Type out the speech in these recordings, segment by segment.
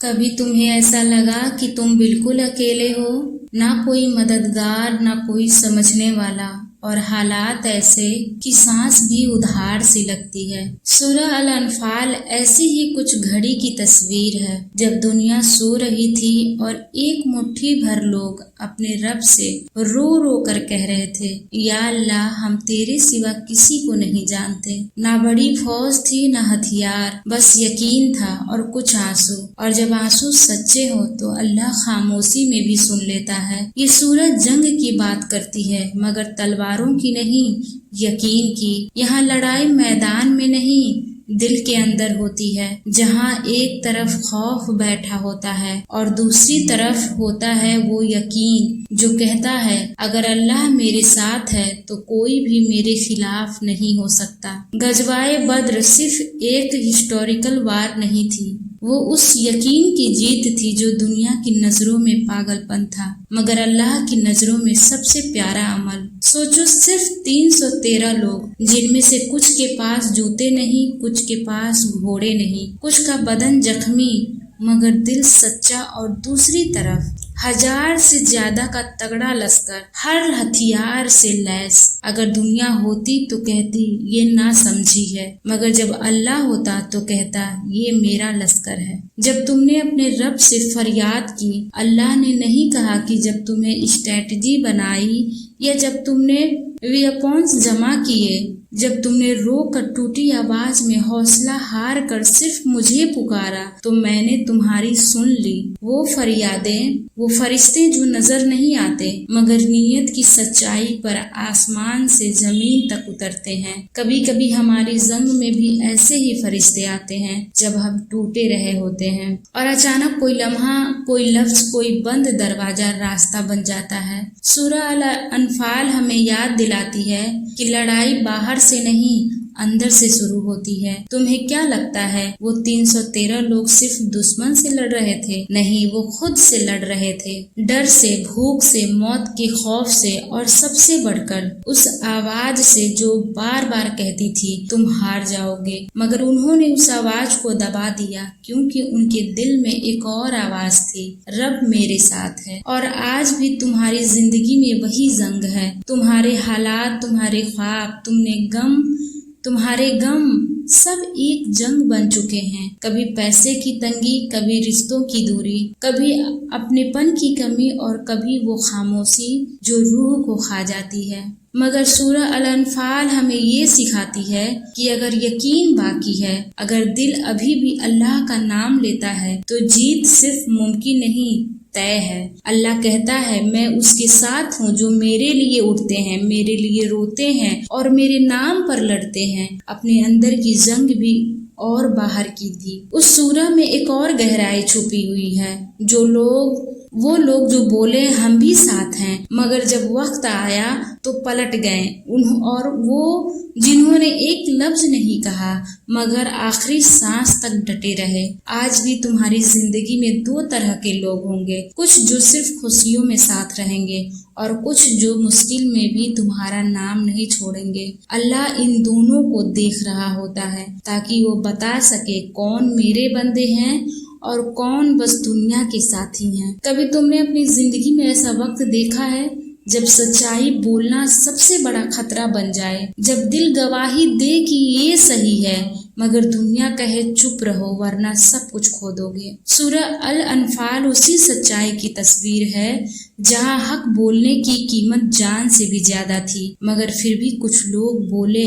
کبھی تمہیں ایسا لگا کہ تم بالکل اکیلے ہو، نہ کوئی مددگار، نہ کوئی سمجھنے والا، اور حالات ایسے کہ سانس بھی ادھار سی لگتی ہے۔ سورہ الانفال ایسی ہی کچھ گھڑی کی تصویر ہے جب دنیا سو رہی تھی اور ایک مٹھی بھر لوگ اپنے رب سے رو رو کر کہہ رہے تھے، یا اللہ، ہم تیرے سوا کسی کو نہیں جانتے۔ نہ بڑی فوج تھی نہ ہتھیار، بس یقین تھا اور کچھ آنسو، اور جب آنسو سچے ہو تو اللہ خاموشی میں بھی سن لیتا ہے۔ یہ سورج جنگ کی بات کرتی ہے مگر تلواروں کی نہیں، یقین کی۔ یہاں لڑائی میدان میں نہیں، دل کے اندر ہوتی ہے، جہاں ایک طرف خوف بیٹھا ہوتا ہے اور دوسری طرف ہوتا ہے وہ یقین جو کہتا ہے اگر اللہ میرے ساتھ ہے تو کوئی بھی میرے خلاف نہیں ہو سکتا۔ غزوہ بدر صرف ایک ہسٹوریکل وار نہیں تھی، وہ اس یقین کی جیت تھی جو دنیا کی نظروں میں پاگل پن تھا مگر اللہ کی نظروں میں سب سے پیارا عمل۔ سوچو، صرف 313 لوگ، جن میں سے کچھ کے پاس جوتے نہیں، کچھ کے پاس گھوڑے نہیں، کچھ کا بدن زخمی مگر دل سچا، اور دوسری طرف 1000 سے زیادہ کا تگڑا لشکر، ہر ہتھیار سے لیس۔ اگر دنیا ہوتی تو کہتی یہ نہ سمجھی ہے، مگر جب اللہ ہوتا تو کہتا یہ میرا لشکر ہے۔ جب تم نے اپنے رب سے فریاد کی، اللہ نے نہیں کہا کہ جب تمہیں اسٹریٹجی بنائی یا جب تم نے ویپنز جمع کیے، جب تم نے رو کر ٹوٹی آواز میں حوصلہ ہار کر صرف مجھے پکارا تو میں نے تمہاری سن لی۔ وہ فریادیں، وہ فرشتے جو نظر نہیں آتے مگر نیت کی سچائی پر آسمان سے زمین تک اترتے ہیں۔ کبھی کبھی ہماری زنگ میں بھی ایسے ہی فرشتے آتے ہیں جب ہم ٹوٹے رہے ہوتے ہیں، اور اچانک کوئی لمحہ، کوئی لفظ، کوئی بند دروازہ راستہ بن جاتا ہے۔ سورہ الانفال ہمیں یاد دلاتی ہے کہ لڑائی باہر سے نہیں، اندر سے شروع ہوتی ہے۔ تمہیں کیا لگتا ہے وہ 313 لوگ صرف دشمن سے لڑ رہے تھے؟ نہیں، وہ خود سے لڑ رہے تھے، ڈر سے، بھوک سے، موت کے خوف سے، اور سب سے بڑھ کر اس آواز سے جو بار بار کہتی تھی تم ہار جاؤ گے، مگر انہوں نے اس آواز کو دبا دیا کیونکہ ان کے دل میں ایک اور آواز تھی، رب میرے ساتھ ہے۔ اور آج بھی تمہاری زندگی میں وہی زنگ ہے، تمہارے حالات، تمہارے خواب، تمہارے غم سب ایک جنگ بن چکے ہیں۔ کبھی پیسے کی تنگی، کبھی رشتوں کی دوری، کبھی اپنے پن کی کمی، اور کبھی وہ خاموشی جو روح کو کھا جاتی ہے۔ مگر سورہ الانفال ہمیں یہ سکھاتی ہے کہ اگر یقین باقی ہے، اگر دل ابھی بھی اللہ کا نام لیتا ہے تو جیت صرف ممکن نہیں، طے ہے۔ اللہ کہتا ہے میں اس کے ساتھ ہوں جو میرے لیے اٹھتے ہیں، میرے لیے روتے ہیں اور میرے نام پر لڑتے ہیں۔ اپنے اندر کی جنگ بھی اور باہر کی بھی۔ اس سورہ میں ایک اور گہرائی چھپی ہوئی ہے۔ وہ لوگ جو بولے ہم بھی ساتھ ہیں مگر جب وقت آیا تو پلٹ گئے، اور وہ جنہوں نے ایک لفظ نہیں کہا مگر آخری سانس تک ڈٹے رہے۔ آج بھی تمہاری زندگی میں 2 طرح کے لوگ ہوں گے، کچھ جو صرف خوشیوں میں ساتھ رہیں گے اور کچھ جو مشکل میں بھی تمہارا نام نہیں چھوڑیں گے۔ اللہ ان دونوں کو دیکھ رہا ہوتا ہے تاکہ وہ بتا سکے کون میرے بندے ہیں اور کون بس دنیا کے ساتھی ہیں۔ کبھی تم نے اپنی زندگی میں ایسا وقت دیکھا ہے جب سچائی بولنا سب سے بڑا خطرہ بن جائے، جب دل گواہی دے کہ یہ صحیح ہے مگر دنیا کہے چپ رہو ورنہ سب کچھ کھو دو گے؟ سورہ الانفال اسی سچائی کی تصویر ہے جہاں حق بولنے کی قیمت جان سے بھی زیادہ تھی مگر پھر بھی کچھ لوگ بولے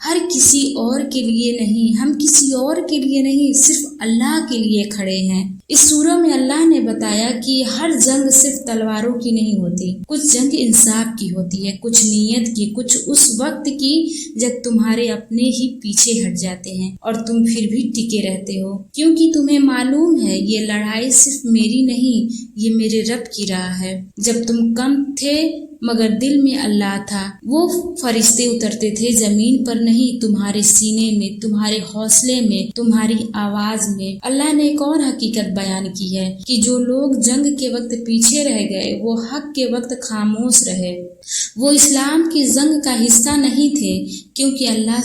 ہر کسی اور کے لیے نہیں، ہم کسی اور کے لیے نہیں، صرف اللہ کے لیے کھڑے ہیں۔ اس سورہ میں اللہ نے بتایا کہ ہر جنگ صرف تلواروں کی نہیں ہوتی، کچھ جنگ انصاف کی ہوتی ہے، کچھ نیت کی، کچھ اس وقت کی جب تمہارے اپنے ہی پیچھے ہٹ جاتے ہیں اور تم پھر بھی ٹکے رہتے ہو کیونکہ تمہیں معلوم ہے یہ لڑائی صرف میری نہیں، یہ میرے رب کی راہ ہے۔ جب تم کم تھے مگر دل میں اللہ تھا، وہ فرشتے اترتے تھے زمین پر نہیں، تمہارے سینے میں، تمہارے حوصلے میں، تمہاری آواز میں۔ اللہ نے ایک اور حقیقت بیان کی ہے کہ جو لوگ جنگ کے وقت پیچھے رہ گئے وہ حق کے وقت خاموش رہے، وہ اسلام کی جنگ کا حصہ نہیں تھے کیونکہ اللہ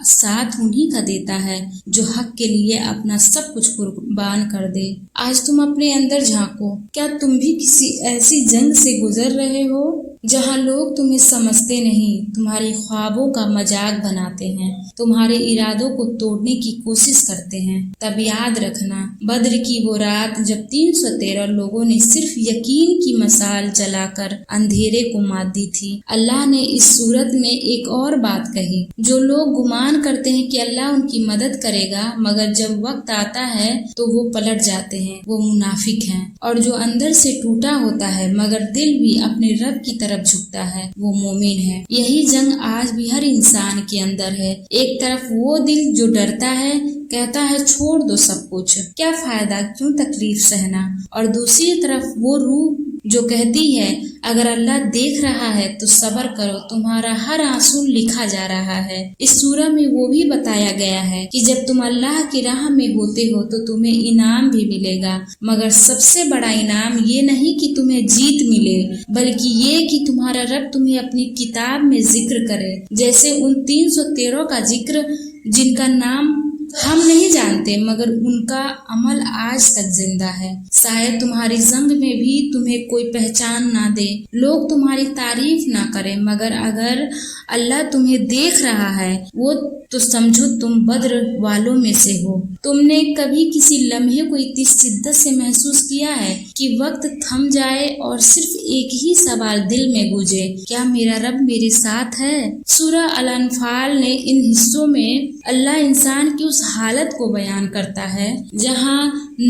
ساتھ انہی کا دیتا ہے جو حق کے لیے اپنا سب کچھ قربان کر دے۔ آج تم اپنے اندر جھانکو، کیا تم بھی کسی ایسی جنگ سے گزر رہے ہو جہاں لوگ تمہیں سمجھتے نہیں، تمہارے خوابوں کا مذاق بناتے ہیں، تمہارے ارادوں کو توڑنے کی کوشش کرتے ہیں؟ تب یاد رکھنا بدر کی وہ رات جب 313 لوگوں نے صرف یقین کی مشال جلا کر اندھیرے کو مات دی تھی۔ اللہ نے اس صورت میں ایک اور بات کہی، جو لوگ گمان کرتے ہیں کہ اللہ ان کی مدد کرے گا مگر جب وقت آتا ہے تو وہ پلٹ جاتے ہیں، وہ منافق ہیں، اور جو اندر سے ٹوٹا ہوتا ہے مگر دل بھی اپنے رب کی طرف جھکتا ہے وہ مومن ہے۔ یہی جنگ آج بھی ہر انسان کے اندر ہے۔ ایک طرف وہ دل جو ڈرتا ہے، کہتا ہے چھوڑ دو سب کچھ، کیا فائدہ، کیوں تکلیف سہنا، اور دوسری طرف وہ روح جو کہتی ہے اگر اللہ دیکھ رہا ہے تو صبر کرو، تمہارا ہر آنسو لکھا جا رہا ہے۔ اس سورہ میں وہ بھی بتایا گیا ہے کہ جب تم اللہ کی راہ میں ہوتے ہو تو تمہیں انعام بھی ملے گا، مگر سب سے بڑا انعام یہ نہیں کہ تمہیں جیت ملے بلکہ یہ کہ تمہارا رب تمہیں اپنی کتاب میں ذکر کرے، جیسے ان 313 کا ذکر جن کا نام ہم نہیں جانتے مگر ان کا عمل آج تک زندہ ہے۔ شاید تمہاری جنگ میں بھی تمہیں کوئی پہچان نہ دے، لوگ تمہاری تعریف نہ کریں، مگر اگر اللہ تمہیں دیکھ رہا ہے وہ تو سمجھو تم بدر والوں میں سے ہو۔ تم نے کبھی کسی لمحے کو اتنی شدت سے محسوس کیا ہے کہ وقت تھم جائے اور صرف ایک ہی سوال دل میں گونجے، کیا میرا رب میرے ساتھ ہے؟ سورہ الانفال نے ان حصوں میں اللہ انسان کی اس حالت کو بیان کرتا ہے جہاں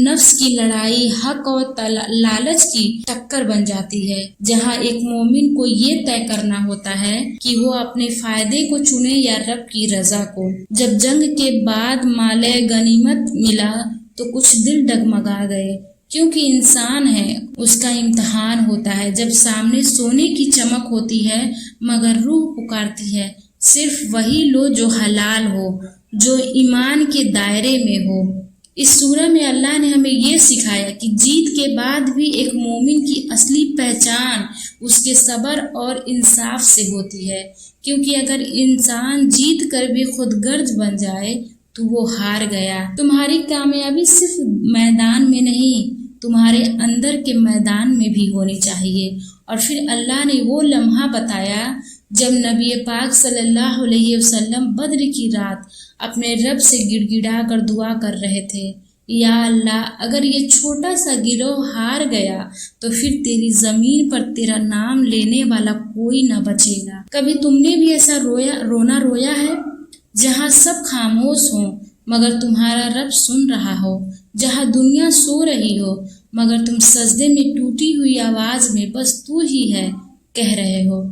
نفس کی لڑائی حق اور لالچ کی ٹکر بن جاتی ہے، جہاں ایک مومن کو یہ طے کرنا ہوتا ہے کہ وہ اپنے فائدے کو چنے یا رب کی رضا کو۔ جب جنگ کے بعد مال غنیمت ملا تو کچھ دل ڈگمگا گئے، کیونکہ انسان ہے، اس کا امتحان ہوتا ہے۔ جب سامنے سونے کی چمک ہوتی ہے مگر روح پکارتی ہے صرف وہی لو جو حلال ہو، جو ایمان کے دائرے میں ہو۔ اس سورہ میں اللہ نے ہمیں یہ سکھایا کہ جیت کے بعد بھی ایک مومن کی اصلی پہچان اس کے صبر اور انصاف سے ہوتی ہے، کیونکہ اگر انسان جیت کر بھی خود غرض بن جائے تو وہ ہار گیا۔ تمہاری کامیابی صرف میدان میں نہیں، تمہارے اندر کے میدان میں بھی ہونی چاہیے۔ اور پھر اللہ نے وہ لمحہ بتایا جب نبی پاک صلی اللہ علیہ وسلم بدر کی رات اپنے رب سے گڑ گڑا کر دعا کر رہے تھے، یا اللہ اگر یہ چھوٹا سا گروہ ہار گیا تو پھر تیری زمین پر تیرا نام لینے والا کوئی نہ بچے گا۔ کبھی تم نے بھی ایسا رویا ہے جہاں سب خاموش ہوں مگر تمہارا رب سن رہا ہو، جہاں دنیا سو رہی ہو مگر تم سجدے میں ٹوٹی ہوئی آواز میں بس تو ہی ہے کہہ رہے ہو؟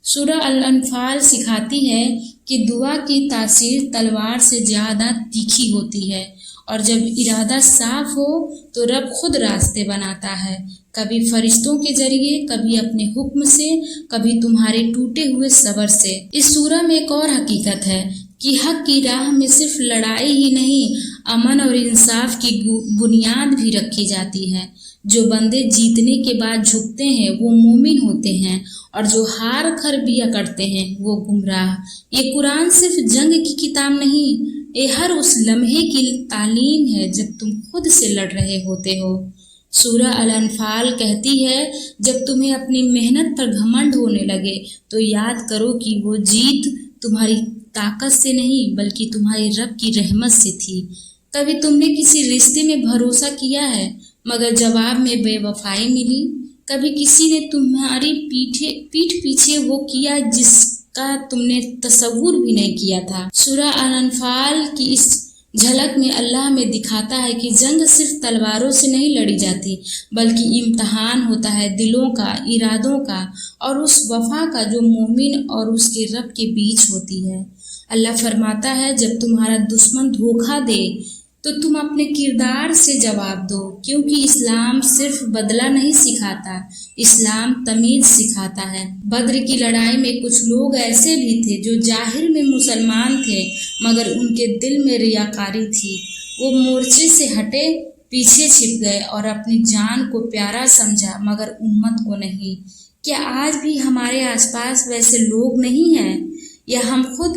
سورہ الانفال سکھاتی ہے کہ دعا کی تاثیر تلوار سے زیادہ تیکھی ہوتی ہے، اور جب ارادہ صاف ہو تو رب خود راستے بناتا ہے، کبھی فرشتوں کے ذریعے، کبھی اپنے حکم سے، کبھی تمہارے ٹوٹے ہوئے صبر سے۔ اس سورہ میں ایک اور حقیقت ہے کہ حق کی راہ میں صرف لڑائی ہی نہیں، امن اور انصاف کی بنیاد بھی رکھی جاتی ہے۔ جو بندے جیتنے کے بعد جھکتے ہیں وہ مومن ہوتے ہیں، اور جو ہار کر بھی اکڑتے ہیں وہ گمراہ۔ یہ قرآن صرف جنگ کی کتاب نہیں، یہ ہر اس لمحے کی تعلیم ہے جب تم خود سے لڑ رہے ہوتے ہو۔ سورہ الانفال کہتی ہے جب تمہیں اپنی محنت پر گھمنڈ ہونے لگے تو یاد کرو کہ وہ جیت تمہاری طاقت سے نہیں بلکہ تمہاری رب کی رحمت سے تھی۔ کبھی تم نے کسی رشتے میں بھروسہ کیا ہے مگر جواب میں بے وفائی ملی؟ کبھی کسی نے تمہاری پیٹھ پیچھے وہ کیا جس کا تم نے تصور بھی نہیں کیا تھا؟ سورہ الانفال کی اس جھلک میں اللہ ہمیں دکھاتا ہے کہ جنگ صرف تلواروں سے نہیں لڑی جاتی بلکہ امتحان ہوتا ہے دلوں کا، ارادوں کا اور اس وفا کا جو مومن اور اس کے رب کے بیچ ہوتی ہے۔ اللہ فرماتا ہے جب تمہارا دشمن دھوکہ دے تو تم اپنے کردار سے جواب دو، کیونکہ اسلام صرف بدلہ نہیں سکھاتا، اسلام تمیز سکھاتا ہے۔ بدر کی لڑائی میں کچھ لوگ ایسے بھی تھے جو ظاہر میں مسلمان تھے مگر ان کے دل میں ریاکاری تھی۔ وہ مورچے سے ہٹے، پیچھے چھپ گئے اور اپنی جان کو پیارا سمجھا مگر امت کو نہیں۔ کیا آج بھی ہمارے آس پاس ویسے لوگ نہیں ہیں، یا ہم خود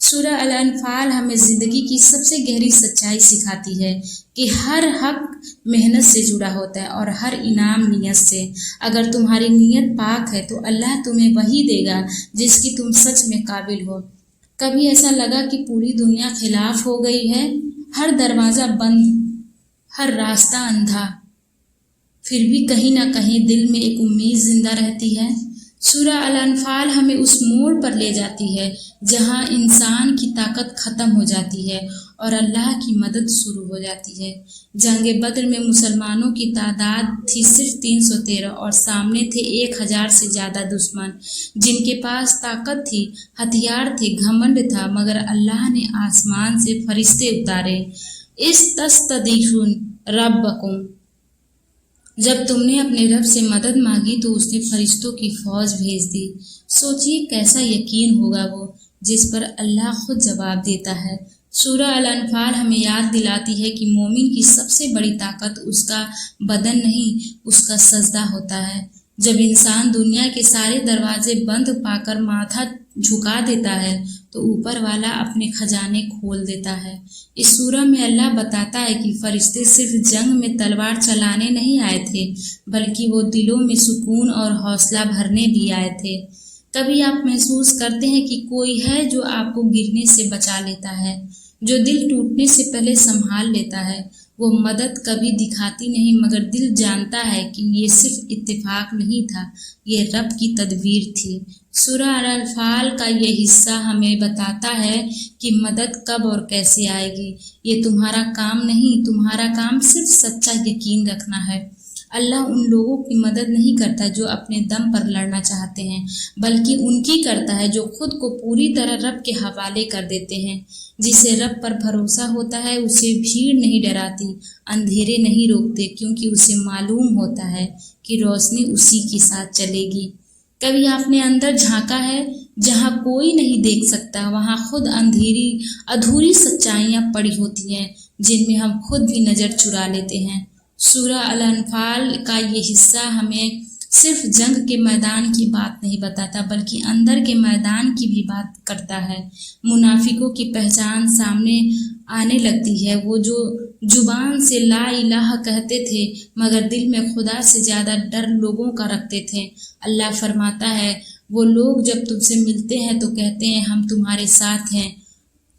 سورہ الانفال ہمیں زندگی کی سب سے گہری سچائی سکھاتی ہے کہ ہر حق محنت سے جڑا ہوتا ہے اور ہر انعام نیت سے۔ اگر تمہاری نیت پاک ہے تو اللہ تمہیں وہی دے گا جس کی تم سچ میں قابل ہو۔ کبھی ایسا لگا کہ پوری دنیا خلاف ہو گئی ہے، ہر دروازہ بند، ہر راستہ اندھا، پھر بھی کہیں نہ کہیں دل میں ایک امید زندہ رہتی ہے۔ سورہ الانفال ہمیں اس موڑ پر لے جاتی ہے جہاں انسان کی طاقت ختم ہو جاتی ہے اور اللہ کی مدد شروع ہو جاتی ہے۔ جنگ بدر میں مسلمانوں کی تعداد تھی صرف 313 اور سامنے تھے 1000 سے زیادہ دشمن جن کے پاس طاقت تھی، ہتھیار تھے، گھمنڈ تھا، مگر اللہ نے آسمان سے فرشتے اتارے۔ استستغیثون ربکم، جب تم نے اپنے رب سے مدد مانگی تو اس نے فرشتوں کی فوج بھیج دی۔ سوچیے کیسا یقین ہوگا وہ جس پر اللہ خود جواب دیتا ہے۔ سورہ الانفال ہمیں یاد دلاتی ہے کہ مومن کی سب سے بڑی طاقت اس کا بدن نہیں، اس کا سجدہ ہوتا ہے۔ جب انسان دنیا کے سارے دروازے بند پا کر ماتھا جھکا دیتا ہے تو اوپر والا اپنے خزانے کھول دیتا ہے۔ اس سورہ میں اللہ بتاتا ہے کہ فرشتے صرف جنگ میں تلوار چلانے نہیں آئے تھے بلکہ وہ دلوں میں سکون اور حوصلہ بھرنے بھی آئے تھے۔ کبھی آپ محسوس کرتے ہیں کہ کوئی ہے جو آپ کو گرنے سے بچا لیتا ہے، جو دل ٹوٹنے سے پہلے سنبھال لیتا ہے۔ وہ مدد کبھی دکھاتی نہیں مگر دل جانتا ہے کہ یہ صرف اتفاق نہیں تھا، یہ رب کی تدبیر تھی۔ سورہ الانفال کا یہ حصہ ہمیں بتاتا ہے کہ مدد کب اور کیسے آئے گی۔ یہ تمہارا کام نہیں، تمہارا کام صرف سچا یقین رکھنا ہے۔ اللہ ان لوگوں کی مدد نہیں کرتا جو اپنے دم پر لڑنا چاہتے ہیں، بلکہ ان کی کرتا ہے جو خود کو پوری طرح رب کے حوالے کر دیتے ہیں۔ جسے رب پر بھروسہ ہوتا ہے اسے بھیڑ نہیں ڈراتی، اندھیرے نہیں روکتے، کیونکہ اسے معلوم ہوتا ہے کہ روشنی اسی کے ساتھ چلے گی۔ کبھی آپ نے اندر جھانکا ہے؟ جہاں کوئی نہیں دیکھ سکتا وہاں خود ادھوری سچائیاں پڑی ہوتی ہیں جن میں ہم خود بھی نظر چرا لیتے ہیں۔ سورہ الانفال کا یہ حصہ ہمیں صرف جنگ کے میدان کی بات نہیں بتاتا بلکہ اندر کے میدان کی بھی بات کرتا ہے۔ منافقوں کی پہچان سامنے آنے لگتی ہے، وہ جو زبان سے لا الہ کہتے تھے مگر دل میں خدا سے زیادہ ڈر لوگوں کا رکھتے تھے۔ اللہ فرماتا ہے وہ لوگ جب تم سے ملتے ہیں تو کہتے ہیں ہم تمہارے ساتھ ہیں،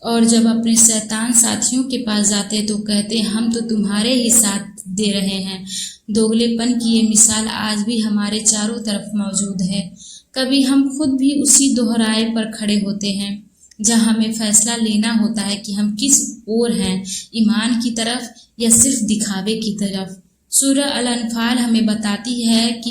اور جب اپنے شیطان ساتھیوں کے پاس جاتے تو کہتے ہیں ہم تو تمہارے ہی ساتھ دے رہے ہیں۔ دوگلے پن کی یہ مثال آج بھی ہمارے چاروں طرف موجود ہے۔ کبھی ہم خود بھی اسی دوہرائے پر کھڑے ہوتے ہیں جہاں ہمیں فیصلہ لینا ہوتا ہے کہ ہم کس اور ہیں، ایمان کی طرف یا صرف دکھاوے کی طرف۔ سورہ الانفال ہمیں بتاتی ہے کہ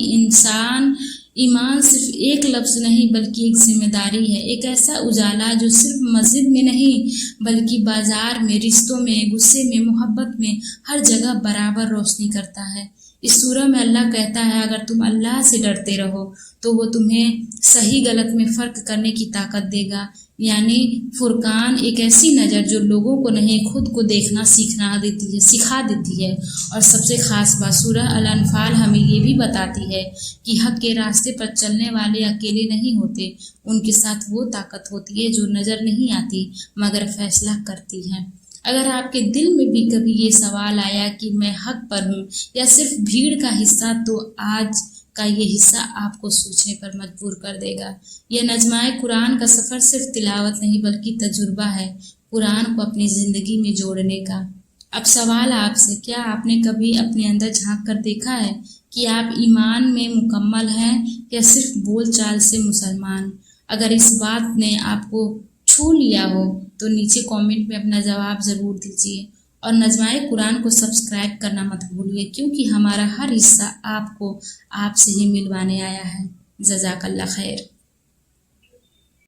ایمان صرف ایک لفظ نہیں بلکہ ایک ذمہ داری ہے، ایک ایسا اجالا جو صرف مسجد میں نہیں بلکہ بازار میں، رشتوں میں، غصے میں، محبت میں، ہر جگہ برابر روشنی کرتا ہے۔ اس سورہ میں اللہ کہتا ہے اگر تم اللہ سے ڈرتے رہو تو وہ تمہیں صحیح غلط میں فرق کرنے کی طاقت دے گا، یعنی فرقان، ایک ایسی نظر جو لوگوں کو نہیں خود کو دیکھنا سکھا دیتی ہے۔ اور سب سے خاص بات سورہ الانفال ہمیں یہ بھی بتاتی ہے کہ حق کے راستے پر چلنے والے اکیلے نہیں ہوتے، ان کے ساتھ وہ طاقت ہوتی ہے جو نظر نہیں آتی مگر فیصلہ کرتی ہے۔ اگر آپ کے دل میں بھی کبھی یہ سوال آیا کہ میں حق پر ہوں یا صرف بھیڑ کا حصہ، تو آج کا یہ حصہ آپ کو سوچنے پر مجبور کر دے گا۔ یہ نظمہ قرآن کا سفر صرف تلاوت نہیں بلکہ تجربہ ہے، قرآن کو اپنی زندگی میں جوڑنے کا۔ اب سوال آپ سے، کیا آپ نے کبھی اپنے اندر جھانک کر دیکھا ہے کہ آپ ایمان میں مکمل ہیں یا صرف بول چال سے مسلمان؟ اگر اس بات نے آپ کو چھو لیا ہو تو نیچے کامنٹ میں اپنا جواب ضرور دیجیے، اور نظمہ قرآن کو سبسکرائب کرنا مت بھولیے کیونکہ ہمارا ہر حصہ آپ کو آپ سے ہی ملوانے آیا ہے۔ جزاک اللہ خیر۔